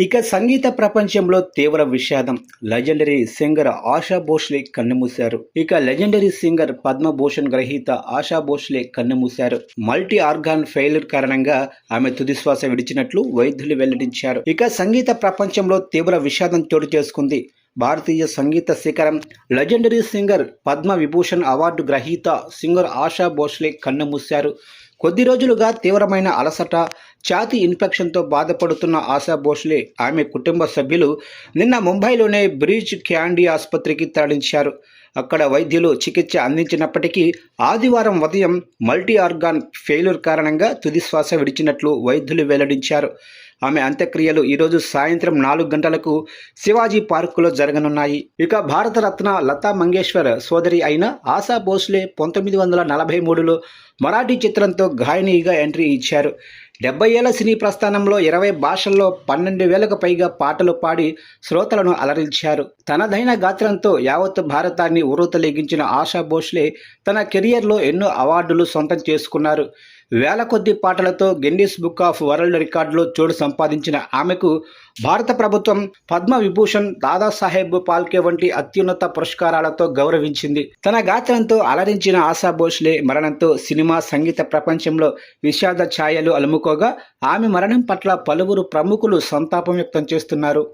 ఇక సంగీత ప్రపంచంలో తీవ్ర విషాదం. లెజెండరీ సింగర్ ఆశా భోస్లే కన్నుమూశారు. లెజెండరీ సింగర్ పద్మభూషణ్ గ్రహీత ఆశా భోస్లే కన్నుమూశారు. మల్టీ ఆర్గాన్ ఫెయిల్యూర్ కారణంగా ఆమె తుదిశ్వాస విడిచినట్లు వైద్యులు వెల్లడించారు. సంగీత ప్రపంచంలో తీవ్ర విషాదం చోటు చేసుకుంది. భారతీయ సంగీత శిఖరం legendary singer Padma Vibhushan award గ్రహీత సింగర్ ఆశా భోస్లే కన్నుమూశారు. కొద్ది రోజులుగా తీవ్రమైన అలసట, ఛాతీ ఇన్ఫెక్షన్తో బాధపడుతున్న ఆశా భోస్లే ఆమె కుటుంబ సభ్యులు నిన్న ముంబైలోనే బ్రీచ్ క్యాండీ ఆసుపత్రికి తరలించారు. అక్కడ వైద్యులు చికిత్స అందించినప్పటికీ ఆదివారం ఉదయం మల్టీ ఆర్గాన్ ఫెయిల్యూర్ కారణంగా తుదిశ్వాస విడిచినట్లు వైద్యులు వెల్లడించారు. ఆమె అంత్యక్రియలు ఈరోజు సాయంత్రం 4 గంటలకు శివాజీ పార్కులో జరగనున్నాయి. భారతరత్న లతా మంగేష్కర్ సోదరి అయిన ఆశా భోస్లే 1943లో మరాఠీ చిత్రంతో గాయనిగా ఎంట్రీ ఇచ్చారు. 70 ఏళ్ల సినీ ప్రస్థానంలో 20 భాషల్లో 12,000కు పైగా పాటలు పాడి శ్రోతలను అలరించారు. తనదైన గాత్రంతో యావత్ భారతాన్ని ఉర్రూతలెగించిన ఆశా భోస్లే తన కెరియర్లో ఎన్నో అవార్డులు సొంతం చేసుకున్నారు. వేల కొద్ది పాటలతో గిన్నిస్ బుక్ ఆఫ్ వరల్డ్ రికార్డులో చోటు సంపాదించిన ఆమెకు భారత ప్రభుత్వం పద్మ విభూషణ్, దాదాసాహెబ్ ఫాల్కే వంటి అత్యున్నత పురస్కారాలతో గౌరవించింది. తన గాత్రంతో అలరించిన ఆశా భోస్లే మరణంతో సినిమా, సంగీత ప్రపంచంలో విషాద ఛాయలు అలుముకోగా ఆమె మరణం పట్ల పలువురు ప్రముఖులు సంతాపం వ్యక్తం చేస్తున్నారు.